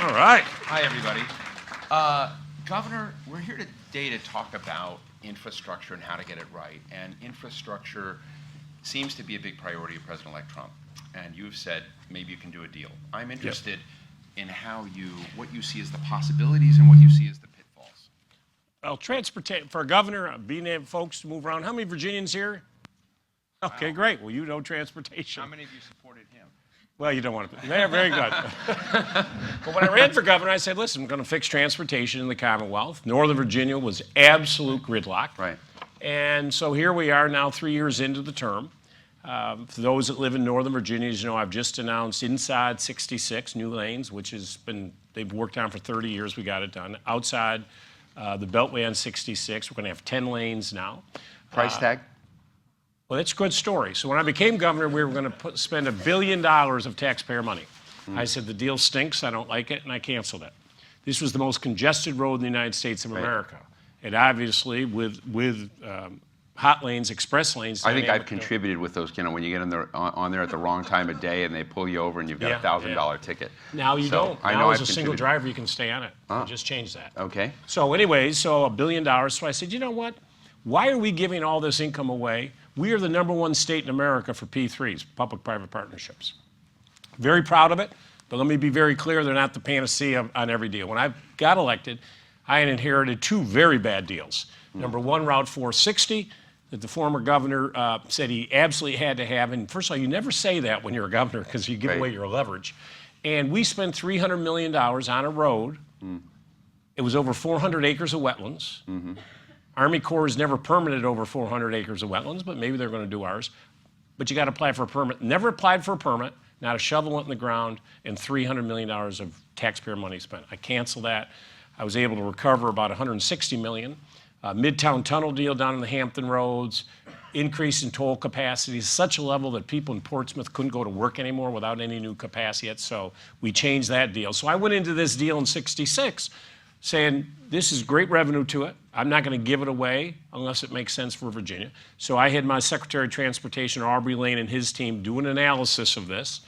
All right. Hi, everybody. Governor, we're here today to talk about infrastructure and how to get it right. And infrastructure seems to be a big priority of President-elect Trump. And you've said maybe you can do a deal. I'm interested in what you see as the possibilities and what you see as the pitfalls. Well, transportation for a governor, being able folks to move around. How many Virginians here? Okay, wow. Great. Well, you know transportation. How many of you supported him? Well, you don't want to. They're very good. But when I ran for governor, I said, listen, I'm going to fix transportation in the Commonwealth. Northern Virginia was absolute gridlock. Right. And so here we are now 3 years into the term. For those that live in Northern Virginia, as you know, I've just announced inside 66 new lanes, which has been, they've worked on for 30 years. We got it done. Outside the Beltway on 66, we're going to have 10 lanes now. Price tag? Well, that's a good story. So when I became governor, we were going to spend $1 billion of taxpayer money. I said, the deal stinks, I don't like it, and I canceled it. This was the most congested road in the United States of America. And obviously, with hot lanes, express lanes. I think I've contributed with those, when you get on there at the wrong time of day and they pull you over and you've got a $1,000 ticket. Now you don't. Now as a single driver, you can stay on it. Just change that. Okay. So anyways, so $1 billion. So I said, you know what? Why are we giving all this income away? We are the #1 state in America for P3s, public-private partnerships. Very proud of it, but let me be very clear, they're not the panacea on every deal. When I got elected, I had inherited 2 very bad deals. Number one, Route 460, that the former governor said he absolutely had to have. And first of all, you never say that when you're a governor because you give away your leverage. And we spent $300 million on a road. It was over 400 acres of wetlands. Army Corps has never permitted over 400 acres of wetlands, but maybe they're going to do ours. But you got to apply for a permit. Never applied for a permit, not a shovel went in the ground, and $300 million of taxpayer money spent. I canceled that. I was able to recover about $160 million. Midtown Tunnel deal down in the Hampton Roads, increase in toll capacity, such a level that people in Portsmouth couldn't go to work anymore without any new capacity yet, so we changed that deal. So I went into this deal in '66 saying, this is great revenue to it. I'm not going to give it away unless it makes sense for Virginia. So I had my Secretary of Transportation, Aubrey Lane, and his team do an analysis of this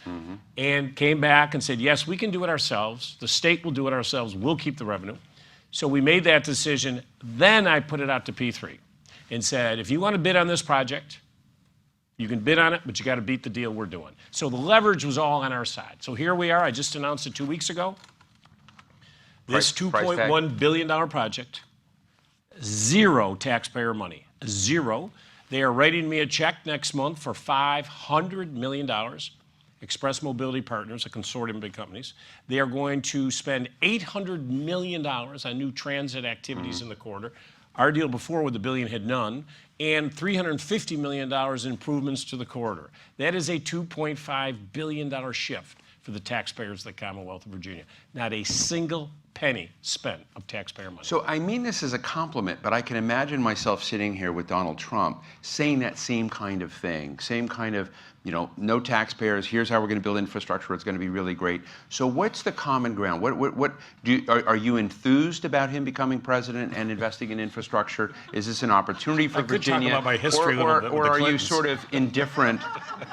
and came back and said, yes, we can do it ourselves. The state will do it ourselves. We'll keep the revenue. So we made that decision. Then I put it out to P3 and said, if you want to bid on this project, you can bid on it, but you got to beat the deal we're doing. So the leverage was all on our side. So here we are. I just announced it 2 weeks ago. This $2.1 billion project, 0 taxpayer money, 0. They are writing me a check next month for $500 million. Express Mobility Partners, a consortium of big companies. They are going to spend $800 million on new transit activities in the corridor. Our deal before with $1 billion had none, and $350 million in improvements to the corridor. That is a $2.5 billion shift for the taxpayers of the Commonwealth of Virginia. Not a single penny spent of taxpayer money. So I mean this as a compliment, but I can imagine myself sitting here with Donald Trump saying that same kind of thing, same kind of, no taxpayers, here's how we're going to build infrastructure, it's going to be really great. So what's the common ground? Are you enthused about him becoming president and investing in infrastructure? Is this an opportunity for Virginia? I could talk about my history a little bit with the Or are you Clemons. sort of indifferent?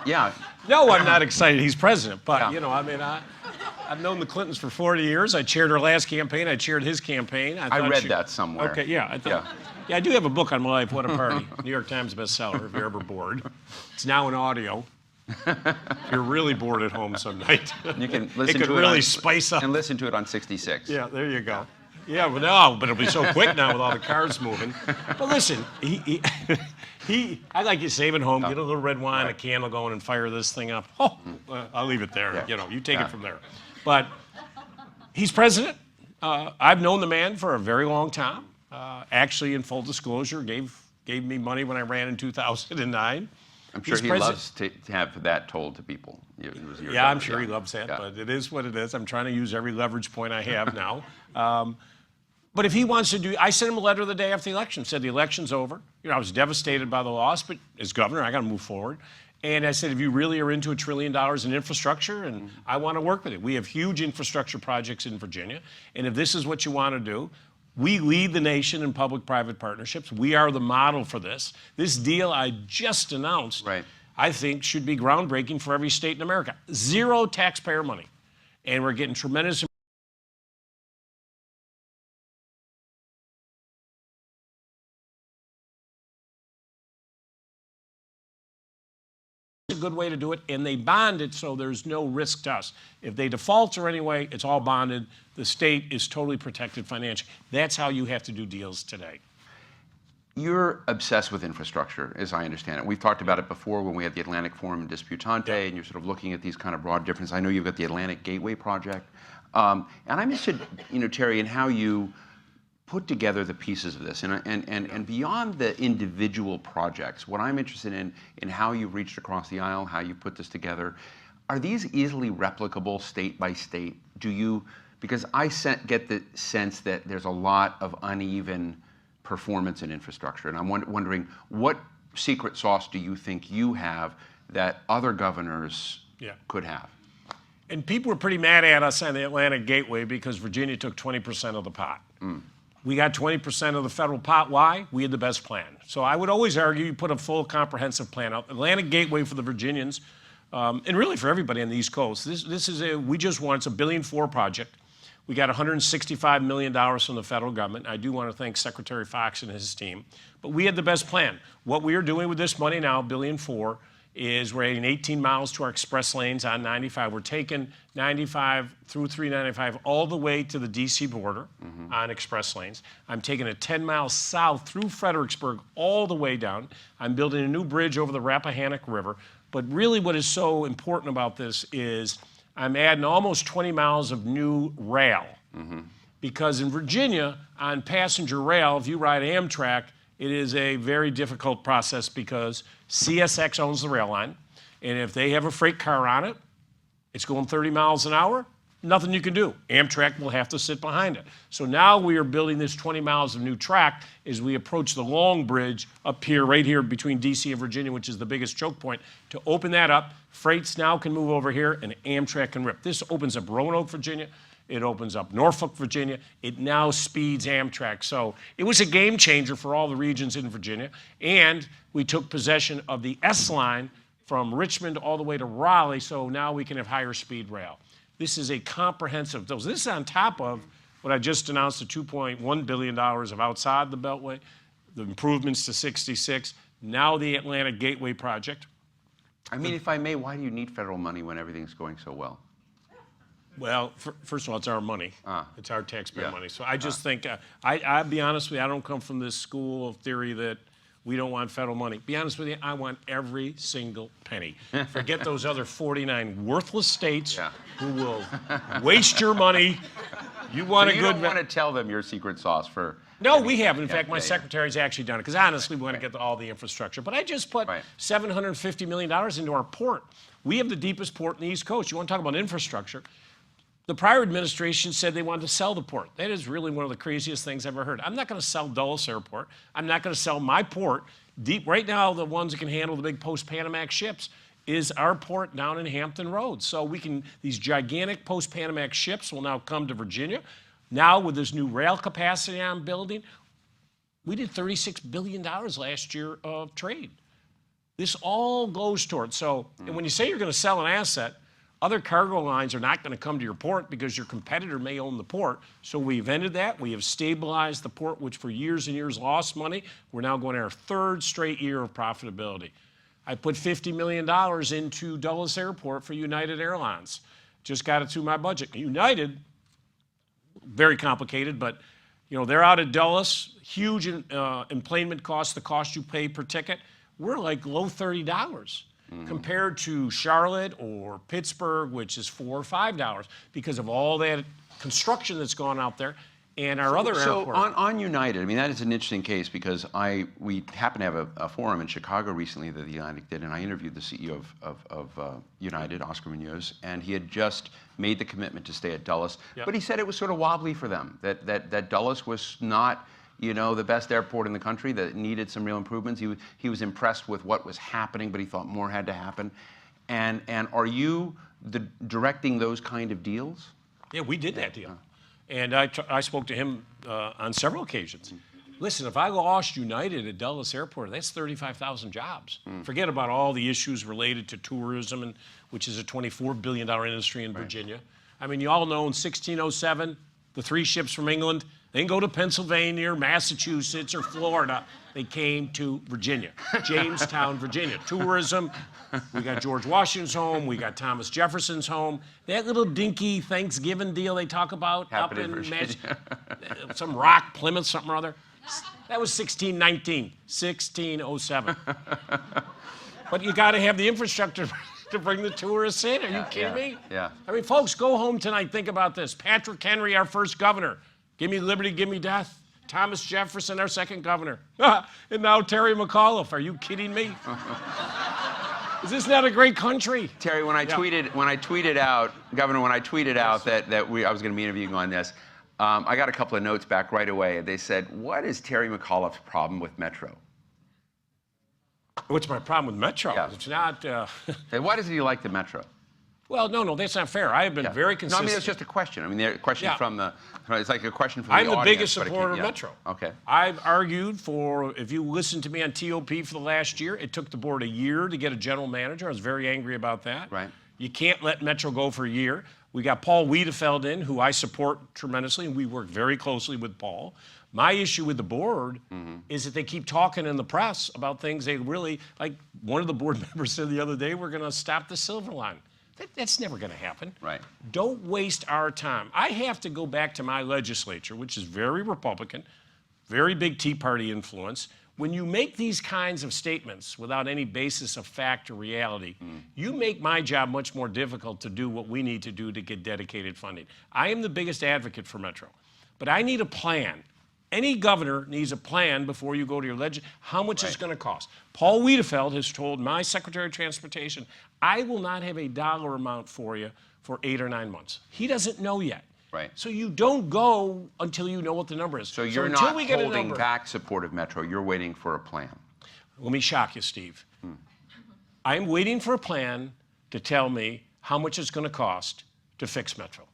Yeah. No, I'm not excited he's president, but I've known the Clintons for 40 years. I chaired her last campaign. I chaired his campaign. I read that somewhere. Okay, yeah. I do have a book on my life, What a Party. New York Times bestseller, if you're ever bored. It's now in audio. If you're really bored at home some night. You can listen it could really spice up. And listen to it on 66. Yeah, there you go. Yeah, but it'll be so quick now with all the cars moving. But listen, I like you save it home, get a little red wine, a candle going, and fire this thing up. I'll leave it there. You take it from there. But he's president. I've known the man for a very long time. Actually, in full disclosure, gave me money when I ran in 2009. I'm sure he loves to have that told to people. I'm sure he loves that, but it is what it is. I'm trying to use every leverage point I have now. But if he wants to I sent him a letter the day after the election, said the election's over. I was devastated by the loss, but as governor, I got to move forward. And I said, if you really are into $1 trillion in infrastructure, and I want to work with it. We have huge infrastructure projects in Virginia, and if this is what you want to do, we lead the nation in public-private partnerships. We are the model for this. This deal I just announced, I think, should be groundbreaking for every state in America. 0 taxpayer money. And we're getting tremendous good way to do it, and they bond it so there's no risk to us. If they default or anyway, it's all bonded. The state is totally protected financially. That's how you have to do deals today. You're obsessed with infrastructure, as I understand it. We've talked about it before when we had the Atlantic Forum and Disputante, and you're sort of looking at these kind of broad differences. I know you've got the Atlantic Gateway project. And I'm interested, Terry, in how you put together the pieces of this. And beyond the individual projects, what I'm interested in how you've reached across the aisle, how you put this together. Are these easily replicable state by state? Because I get the sense that there's a lot of uneven performance in infrastructure. And I'm wondering, what secret sauce do you think you have that other governors could have? And people were pretty mad at us on the Atlantic Gateway because Virginia took 20% of the pot. We got 20% of the federal pot. Why? We had the best plan. So I would always argue you put a full comprehensive plan out. Atlantic Gateway for the Virginians, and really for everybody on the East Coast. We just won, it's a $1.4 billion project. We got $165 million from the federal government. I do want to thank Secretary Fox and his team. But we had the best plan. What we are doing with this money now, $1.4 billion, is we're adding 18 miles to our express lanes on 95. We're taking 95 through 395 all the way to the D.C. border on express lanes. I'm taking it 10 miles south through Fredericksburg all the way down. I'm building a new bridge over the Rappahannock River. But really what is so important about this is I'm adding almost 20 miles of new rail. Because in Virginia, on passenger rail, if you ride Amtrak, it is a very difficult process because CSX owns the rail line, and if they have a freight car on it, it's going 30 miles an hour, nothing you can do. Amtrak will have to sit behind it. So now we are building this 20 miles of new track as we approach the Long Bridge up here, right here between DC and Virginia, which is the biggest choke point. To open that up, freights now can move over here and Amtrak can rip. This opens up Roanoke, Virginia. It opens up Norfolk, Virginia. It now speeds Amtrak. So it was a game changer for all the regions in Virginia. And we took possession of the S line from Richmond all the way to Raleigh, so now we can have higher speed rail. This is a comprehensive deal. This is on top of what I just announced, the $2.1 billion of outside the Beltway, the improvements to 66, now the Atlantic Gateway project. I mean, if I may, why do you need federal money when everything's going so well? Well, first of all, it's our money. It's our taxpayer money. So I just think, I'll be honest with you, I don't come from this school of theory that we don't want federal money. Be honest with you, I want every single penny. Forget those other 49 worthless states who will waste your money. You want so a you good... don't want to tell them your secret sauce for... No, we haven't. In fact, my secretary's actually done it, because honestly, we want to get all the infrastructure. But I just put $750 million into our port. We have the deepest port in the East Coast. You want to talk about infrastructure? The prior administration said they wanted to sell the port. That is really one of the craziest things I've ever heard. I'm not going to sell Dulles Airport. I'm not going to sell my port. Right now, the ones that can handle the big post-Panamax ships is our port down in Hampton Roads. So these gigantic post-Panamax ships will now come to Virginia. Now, with this new rail capacity I'm building, we did $36 billion last year of trade. This all goes towards, and when you say you're going to sell an asset, other cargo lines are not going to come to your port because your competitor may own the port. So we've ended that. We have stabilized the port, which for years and years lost money. We're now going to our third straight year of profitability. I put $50 million into Dulles Airport for United Airlines. Just got it through my budget. United, very complicated, but they're out of Dulles. Huge enplanement costs, the cost you pay per ticket. We're like low $30. Compared to Charlotte or Pittsburgh, which is $4 or $5 because of all that construction that's gone out there, and our other airport. So on United, I mean, that is an interesting case because we happened to have a forum in Chicago recently that the United did, and I interviewed the CEO of United, Oscar Munoz, and he had just made the commitment to stay at Dulles, but he said it was sort of wobbly for them, that Dulles was not the best airport in the country, that needed some real improvements. He was impressed with what was happening, but he thought more had to happen. And are you directing those kind of deals? Yeah, we did that deal. And I spoke to him on several occasions. Listen, if I lost United at Dulles Airport, that's 35,000 jobs. Forget about all the issues related to tourism, which is a $24 billion industry in Virginia. I mean, you all know in 1607, the 3 ships from England, they can go to Pennsylvania or Massachusetts or Florida. They came to Virginia, Jamestown, Virginia. Tourism. We got George Washington's home. We got Thomas Jefferson's home. That little dinky Thanksgiving deal they talk about Happened up in in Virginia. some rock, Plymouth, something or other. That was 1619, 1607. But you got to have the infrastructure to bring the tourists in. Are you kidding me? Yeah. I mean, folks, go home tonight. Think about this. Patrick Henry, our first governor. Give me liberty, give me death. Thomas Jefferson, our second governor. And now Terry McAuliffe. Are you kidding me? Is this not a great country? Terry, when I tweeted out, Governor, when I tweeted out that I was going to be interviewing on this, I got a couple of notes back right away. They said, "What is Terry McAuliffe's problem with Metro?" What's my problem with Metro? Yeah. It's not. And why doesn't he like the Metro? Well, no, that's not fair. I have been very No, consistent. I mean, it's just a question. I mean, a question from the. It's like a question from I'm the the audience. biggest but it supporter of can't- Metro. Okay. I've argued for, if you listen to me on TOP for the last year, it took the board a year to get a general manager. I was very angry about that. Right. You can't let Metro go for a year. We got Paul Wiedefeld in, who I support tremendously, and we work very closely with Paul. My issue with the board is that they keep talking in the press about things they really, like one of the board members said the other day, we're going to stop the Silver Line. That's never going to happen. Right. Don't waste our time. I have to go back to my legislature, which is very Republican, very big Tea Party influence. When you make these kinds of statements without any basis of fact or reality, you make my job much more difficult to do what we need to do to get dedicated funding. I am the biggest advocate for Metro, but I need a plan. Any governor needs a plan before you go to your legislature. How much is going to cost? Paul Wiedefeld has told my Secretary of Transportation, I will not have a dollar amount for you for 8 or 9 months. He doesn't know yet. Right. So you don't go until you know what the number is. So you're until not we get holding back support of Metro. You're waiting for a plan. Let me shock you, Steve. I'm waiting for a plan to tell me how much it's going to cost to fix Metro.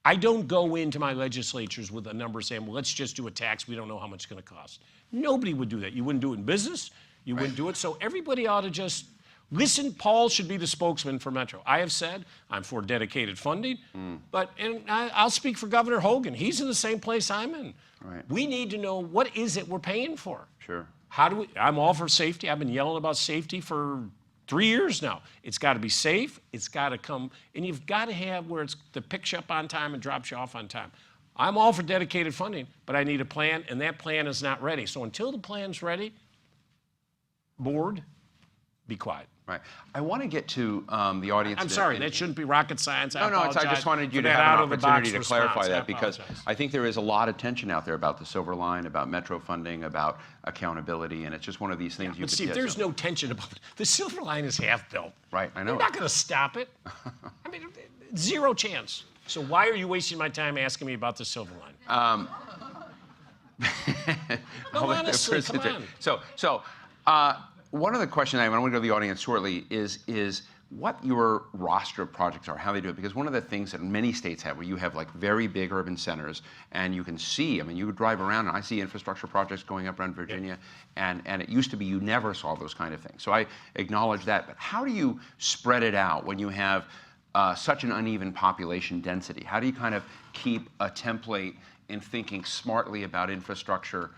I don't go into my legislatures with a number saying, well, let's just do a tax. We don't know how much it's going to cost. Nobody would do that. You wouldn't do it in business. You wouldn't do it. So everybody ought to just listen. Paul should be the spokesman for Metro. I have said I'm for dedicated funding, and I'll speak for Governor Hogan. He's in the same place I'm in. Right. We need to know what is it we're paying for. Sure. I'm all for safety. I've been yelling about safety for 3 years now. It's got to be safe. It's got to come, and you've got to have where it's that picks you up on time and drops you off on time. I'm all for dedicated funding, but I need a plan, and that plan is not ready. So until the plan's ready, board, be quiet. Right. I want to get to the audience. I'm sorry, that shouldn't be rocket science. No, I just wanted you for to that have an out-of-the-box opportunity to clarify response. that, because apologize. I think there is a lot of tension out there about the Silver Line, about Metro funding, about accountability, and it's just one of these things you But could Steve, get. there's no tension about it. The Silver Line is half built. Right, I know. You're not going to stop it. I mean, zero chance. So why are you wasting my time asking me about the Silver Line? No, honestly, come on. So, one of the questions I want to go to the audience shortly is what your roster of projects are, how they do it. Because one of the things that many states have, where you have like very big urban centers, and you can see, I mean, you would drive around and I see infrastructure projects going up around Virginia, and it used to be you never saw those kind of things. So I acknowledge that. But how do you spread it out when you have such an uneven population density? How do you kind of keep a template in thinking smartly about infrastructure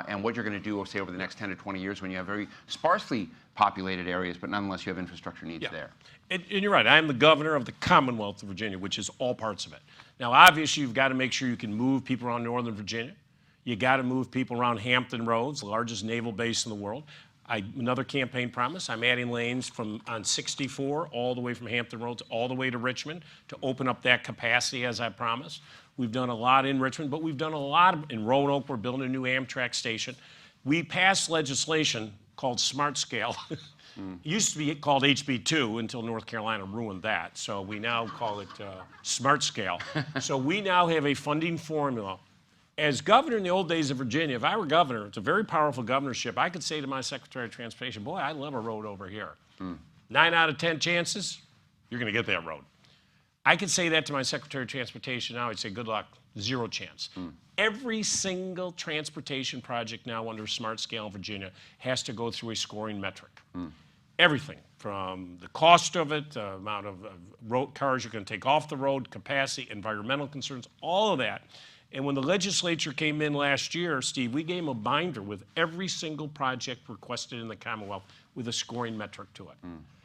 and what you're going to do, say, over the next 10 to 20 years when you have very sparsely populated areas, but nonetheless you have infrastructure needs there? And you're right. I'm the governor of the Commonwealth of Virginia, which is all parts of it. Now, obviously, you've got to make sure you can move people around Northern Virginia. You got to move people around Hampton Roads, the largest naval base in the world. Another campaign promise, I'm adding lanes on 64 all the way from Hampton Roads all the way to Richmond to open up that capacity as I promised. We've done a lot in Richmond, but we've done a lot in Roanoke. We're building a new Amtrak station. We passed legislation called Smart Scale. It used to be called HB2 until North Carolina ruined that. So we now call it Smart Scale. So we now have a funding formula. As governor in the old days of Virginia, if I were governor, it's a very powerful governorship, I could say to my Secretary of Transportation, boy, I love a road over here. 9 out of 10 chances, you're going to get that road. I could say that to my Secretary of Transportation now. I'd say, good luck, 0 chance. Every single transportation project now under Smart Scale in Virginia has to go through a scoring metric. Everything, from the cost of it, the amount of road cars you're going to take off the road, capacity, environmental concerns, all of that. And when the legislature came in last year, Steve, we gave them a binder with every single project requested in the Commonwealth with a scoring metric to it.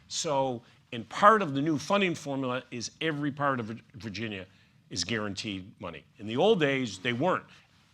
So, and part of the new funding formula is every part of Virginia is guaranteed money. In the old days, they weren't.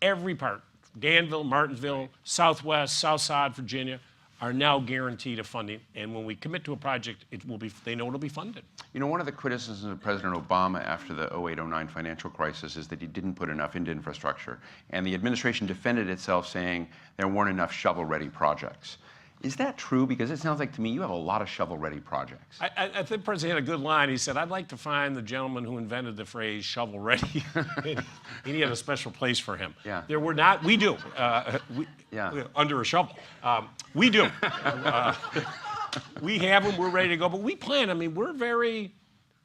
Every part, Danville, Martinsville, Southwest, Southside Virginia, are now guaranteed a funding, and when we commit to a project, it will be, they know it'll be funded. You know, one of the criticisms of President Obama after the 08-09 financial crisis is that he didn't put enough into infrastructure, and the administration defended itself saying there weren't enough shovel-ready projects. Is that true? Because it sounds like to me you have a lot of shovel-ready projects. I think the president had a good line. He said, I'd like to find the gentleman who invented the phrase shovel-ready. And he had a special place for him. Yeah. There were not, we do, under a shovel. We do. We have them, we're ready to go, but we plan. I mean, we're very,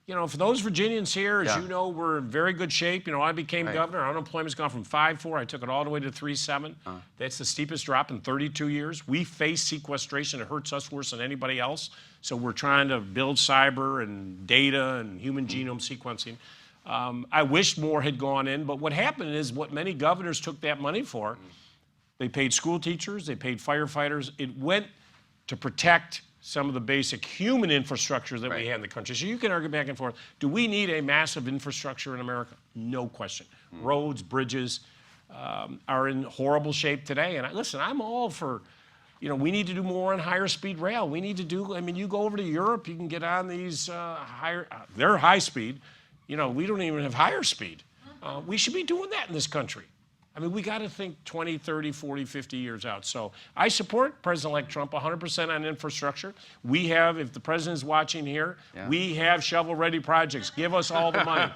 you know, for those Virginians here, as you know, we're in very good shape. You know, I became governor. Our unemployment's gone from 5.4. I took it all the way to 3.7. That's the steepest drop in 32 years. We face sequestration. It hurts us worse than anybody else. So we're trying to build cyber and data and human genome sequencing. I wish more had gone in, but what happened is what many governors took that money for, they paid school teachers, they paid firefighters. It went to protect some of the basic human infrastructure that we have in the country. So you can argue back and forth. Do we need a massive infrastructure in America? No question. Roads, bridges are in horrible shape today. And listen, I'm all for, you know, we need to do more on higher speed rail. We need to do, I mean, you go over to Europe, you can get on these they're high speed. You know, we don't even have higher speed. We should be doing that in this country. I mean, we got to think 20, 30, 40, 50 years out. So I support President-elect Trump 100% on infrastructure. We have, if the president's watching here, we have shovel-ready projects. Give us all the money.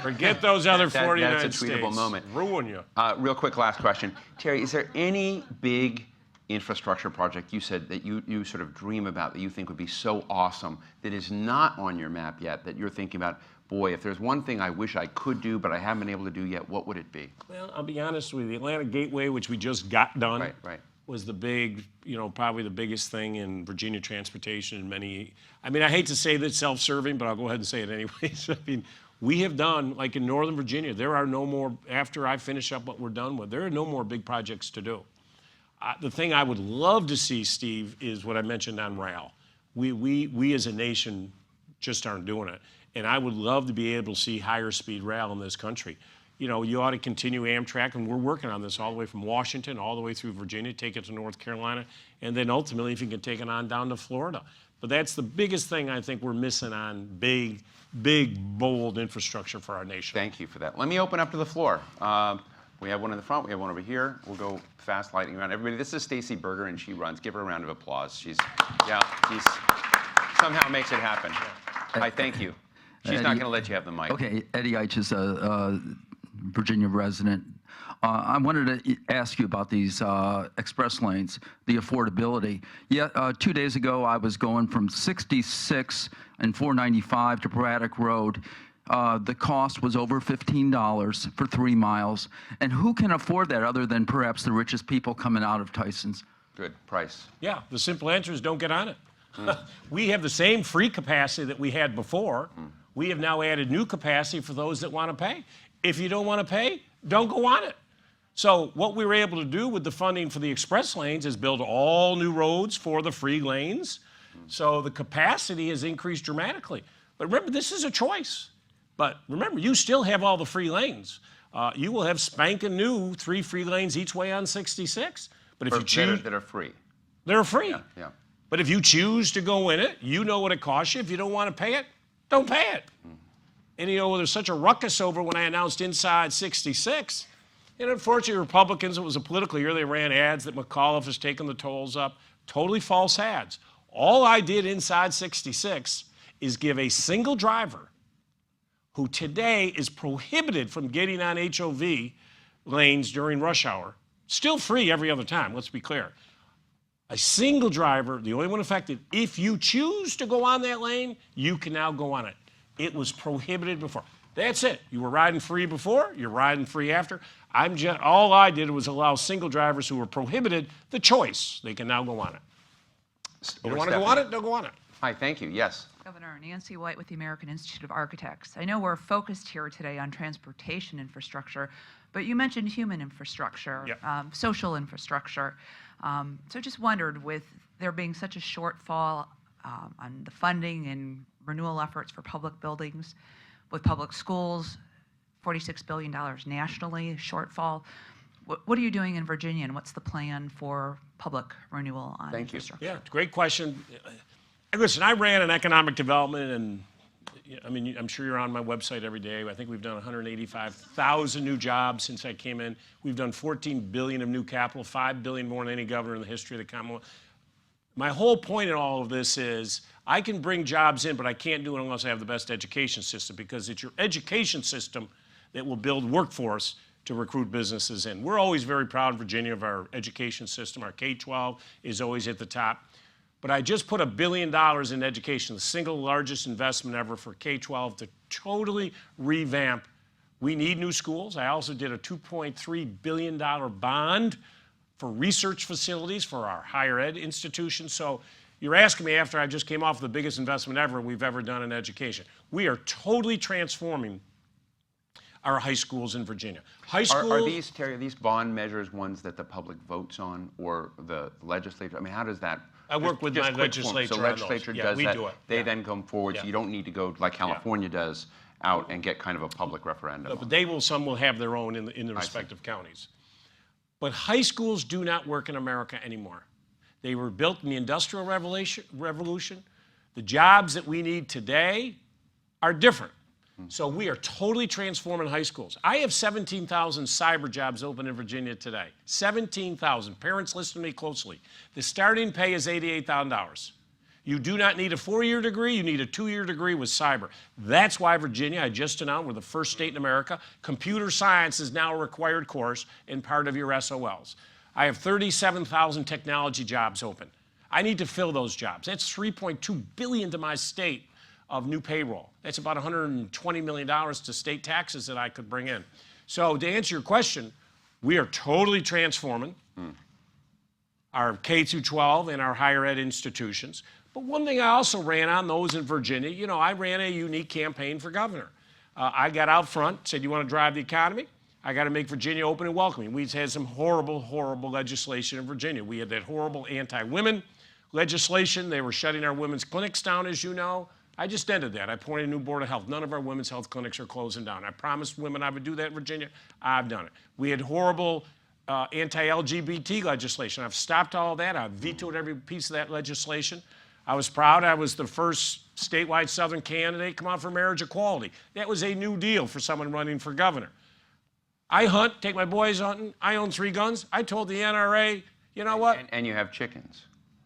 Forget those other 49 That's a tweetable states. moment. Ruin you. Real quick last question. Terry, is there any big infrastructure project you said that you sort of dream about that you think would be so awesome that is not on your map yet that you're thinking about, boy, if there's one thing I wish I could do but I haven't been able to do yet, what would it be? Well, I'll be honest with you. The Atlanta Gateway, which we just got done, was the big, you know, probably the biggest thing in Virginia transportation in many, I mean, I hate to say that self-serving, but I'll go ahead and say it anyways. I mean, we have done, like in Northern Virginia, there are no more, after I finish up what we're done with, there are no more big projects to do. The thing I would love to see, Steve, is what I mentioned on rail. We as a nation just aren't doing it. And I would love to be able to see higher speed rail in this country. You know, you ought to continue Amtrak, and we're working on this all the way from Washington, all the way through Virginia, take it to North Carolina, and then ultimately, if you can take it on down to Florida. But that's the biggest thing I think we're missing on big, bold infrastructure for our nation. Thank you for that. Let me open up to the floor. We have one in the front, we have one over here. We'll go fast lightning round. Everybody, this is Stacy Berger, and she runs. Give her a round of applause. She's somehow makes it happen. I thank you. She's not going to let you have the mic. Okay, Eddie Eich is a Virginia resident. I wanted to ask you about these express lanes, the affordability. Yeah, 2 days ago, I was going from 66 and 495 to Braddock Road. The cost was over $15 for 3 miles. And who can afford that other than perhaps the richest people coming out of Tyson's? Good price. Yeah, the simple answer is don't get on it. We have the same free capacity that we had before. We have now added new capacity for those that want to pay. If you don't want to pay, don't go on it. So what we were able to do with the funding for the express lanes is build all new roads for the free lanes. So the capacity has increased dramatically. But remember, this is a choice. But remember, you still have all the free lanes. You will have spanking new 3 free lanes each way on 66. But if you choose, that are free. They're free. Yeah. But if you choose to go in it, you know what it costs you. If you don't want to pay it, don't pay it. And you know, there's such a ruckus over when I announced Inside 66. And unfortunately, Republicans, it was a political year, they ran ads that McAuliffe has taken the tolls up. Totally false ads. All I did Inside 66 is give a single driver who today is prohibited from getting on HOV lanes during rush hour, still free every other time, let's be clear. A single driver, the only one affected, if you choose to go on that lane, you can now go on it. It was prohibited before. That's it. You were riding free before, you're riding free after. All I did was allow single drivers who were prohibited the choice. They can now go on it. You don't want to go on it, don't go on it. Hi, thank you. Yes. Governor, Nancy White with the American Institute of Architects. I know we're focused here today on transportation infrastructure, but you mentioned human infrastructure, Yep. social infrastructure. So just wondered, with there being such a shortfall on the funding and renewal efforts for public buildings, with public schools, $46 billion nationally, shortfall, what are you doing in Virginia, and what's the plan for public renewal on Thank you. infrastructure? Yeah, great question. Listen, I ran an economic development, and I mean, I'm sure you're on my website every day. I think we've done 185,000 new jobs since I came in. We've done 14 billion of new capital, 5 billion more than any governor in the history of the Commonwealth. My whole point in all of this is I can bring jobs in, but I can't do it unless I have the best education system, because it's your education system that will build workforce to recruit businesses in. We're always very proud in Virginia of our education system. Our K-12 is always at the top. But I just put $1 billion in education, the single largest investment ever for K-12, to totally revamp. We need new schools. I also did a $2.3 billion bond for research facilities for our higher ed institutions. So you're asking me after I just came off the biggest investment ever we've ever done in education. We are totally transforming our high schools in Virginia. High schools. Are these, Terry, are these bond measures ones that the public votes on, or the legislature? I mean, how does that? I work with my legislature So on those. legislature Yeah, does we that. do it. They Yeah. then come forward, Yeah. so you don't need to go like California does out and get kind of a public referendum. But they will, some will have their own in the respective counties. But high schools do not work in America anymore. They were built in the Industrial Revolution. The jobs that we need today are different. So we are totally transforming high schools. I have 17,000 cyber jobs open in Virginia today. 17,000. Parents, listen to me closely. The starting pay is $88,000. You do not need a 4-year degree. You need a 2-year degree with cyber. That's why Virginia, I just announced, we're the first state in America. Computer science is now a required course and part of your SOLs. I have 37,000 technology jobs open. I need to fill those jobs. That's $3.2 billion to my state of new payroll. That's about $120 million to state taxes that I could bring in. So to answer your question, we are totally transforming our K-12 and our higher ed institutions. But one thing I also ran on those in Virginia, you know, I ran a unique campaign for governor. I got out front, said, you want to drive the economy? I got to make Virginia open and welcoming. We've had some horrible, horrible legislation in Virginia. We had that horrible anti-women legislation. They were shutting our women's clinics down, as you know. I just ended that. I appointed a new board of health. None of our women's health clinics are closing down. I promised women I would do that in Virginia. I've done it. We had horrible anti-LGBT legislation. I've stopped all that. I've vetoed every piece of that legislation. I was proud I was the first statewide Southern candidate come out for marriage equality. That was a new deal for someone running for governor. I hunt, take my boys hunting. I own 3 guns. I told the NRA, you know what? And you have chickens.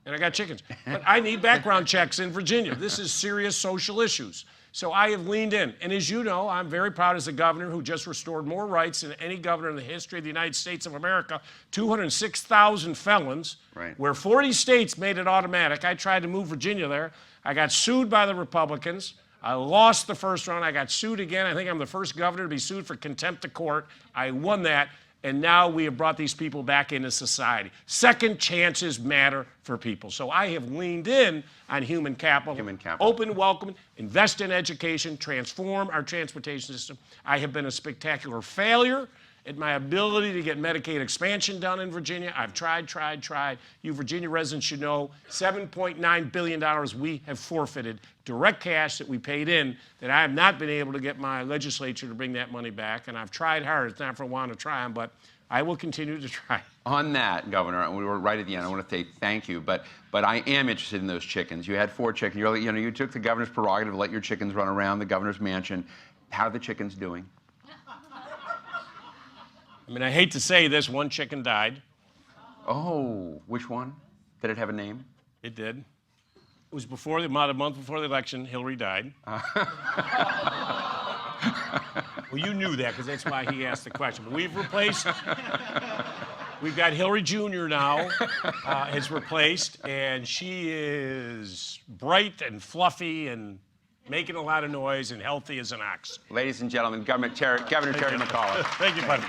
And I got chickens. But I need background checks in Virginia. This is serious social issues. So I have leaned in. And as you know, I'm very proud as a governor who just restored more rights than any governor in the history of the United States of America. 206,000 felons, Right. where 40 states made it automatic. I tried to move Virginia there. I got sued by the Republicans. I lost the first round. I got sued again. I think I'm the first governor to be sued for contempt of court. I won that. And now we have brought these people back into society. Second chances matter for people. So I have leaned in on human capital. Human capital. Open, welcome, invest in education, transform our transportation system. I have been a spectacular failure at my ability to get Medicaid expansion done in Virginia. I've tried. You Virginia residents should know $7.9 billion we have forfeited, direct cash that we paid in, that I have not been able to get my legislature to bring that money back. And I've tried hard. It's not for want of trying, but I will continue to try. On that, Governor, and we were right at the end, I want to say thank you, but I am interested in those chickens. You had 4 chickens. You took the governor's prerogative to let your chickens run around the governor's mansion. How are the chickens doing? I mean, I hate to say this, one chicken died. Oh, which one? Did it have a name? It did. It was about a month before the election, Hillary died. Well, you knew that because that's why he asked the question. But we've got Hillary Jr. now, has replaced, and she is bright and fluffy and making a lot of noise and healthy as an ox. Ladies and gentlemen, Governor Terry McAuliffe. Thank you, buddy.